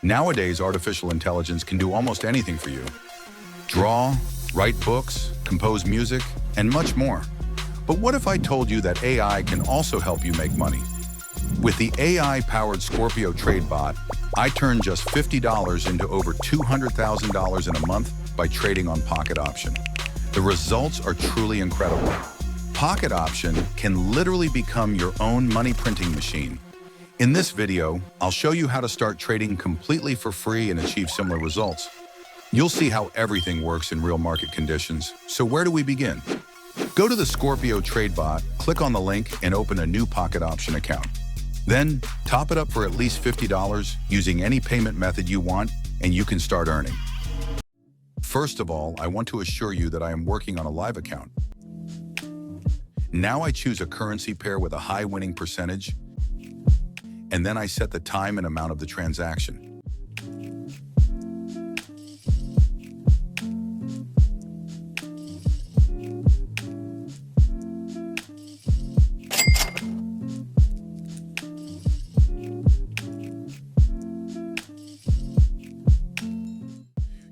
Nowadays, artificial intelligence can do almost anything for you. Draw, write books, compose music, and much more. But what if I told you that AI can also help you make money? With the AI-powered Scorpio TradeBot, I turned just $50 into over $200,000 in a month by trading on Pocket Option. The results are truly incredible. Pocket Option can literally become your own money printing machine. In this video, I'll show you how to start trading completely for free and achieve similar results. You'll see how everything works in real market conditions. So where do we begin? Go to the Scorpio TradeBot, click on the link, and open a new Pocket Option account. Then, top it up for at least $50 using any payment method you want, and you can start earning. First of all, I want to assure you that I am working on a live account. Now I choose a currency pair with a high winning percentage, and then I set the time and amount of the transaction.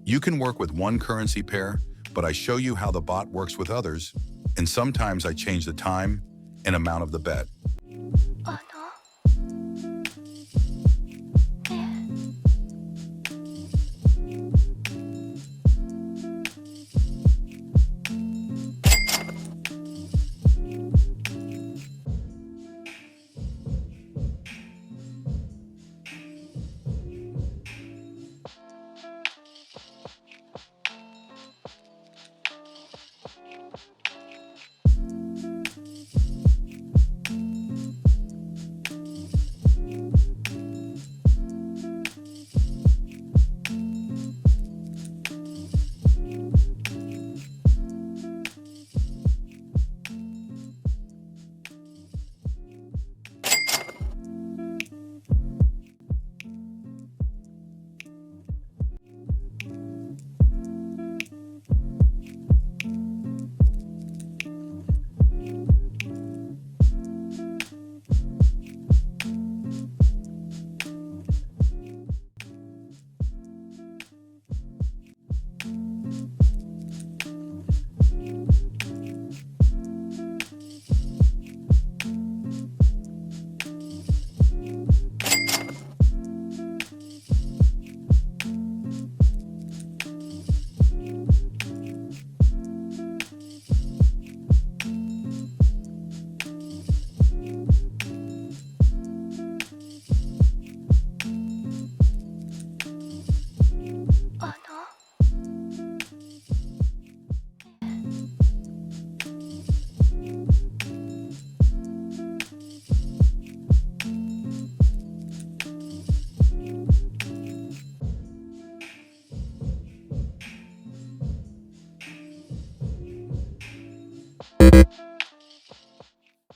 You can work with one currency pair, but I show you how the bot works with others, and sometimes I change the time and amount of the bet.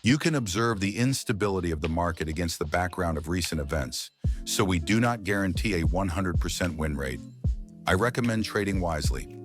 You can observe the instability of the market against the background of recent events, so we do not guarantee a 100% win rate. I recommend trading wisely.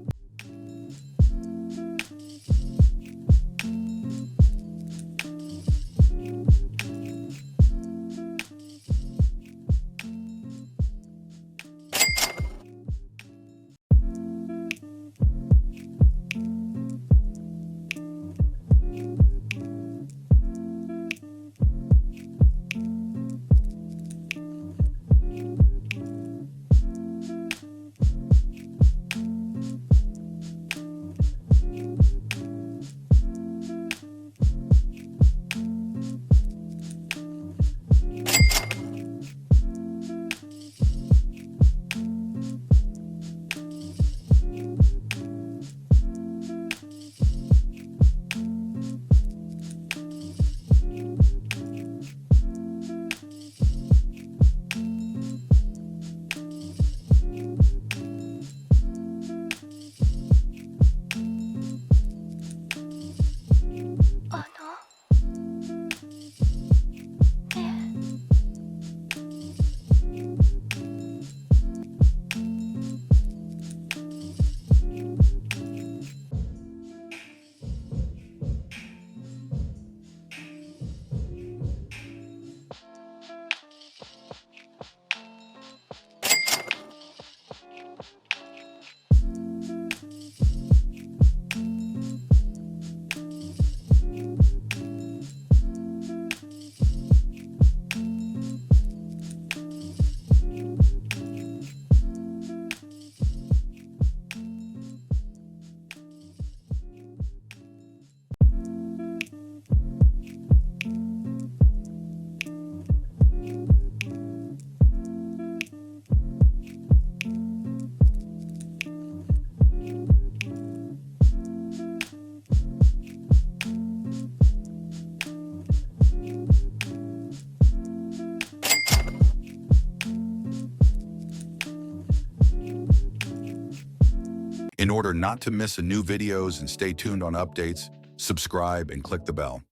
In order not to miss a new videos and stay tuned on updates, subscribe and click the bell.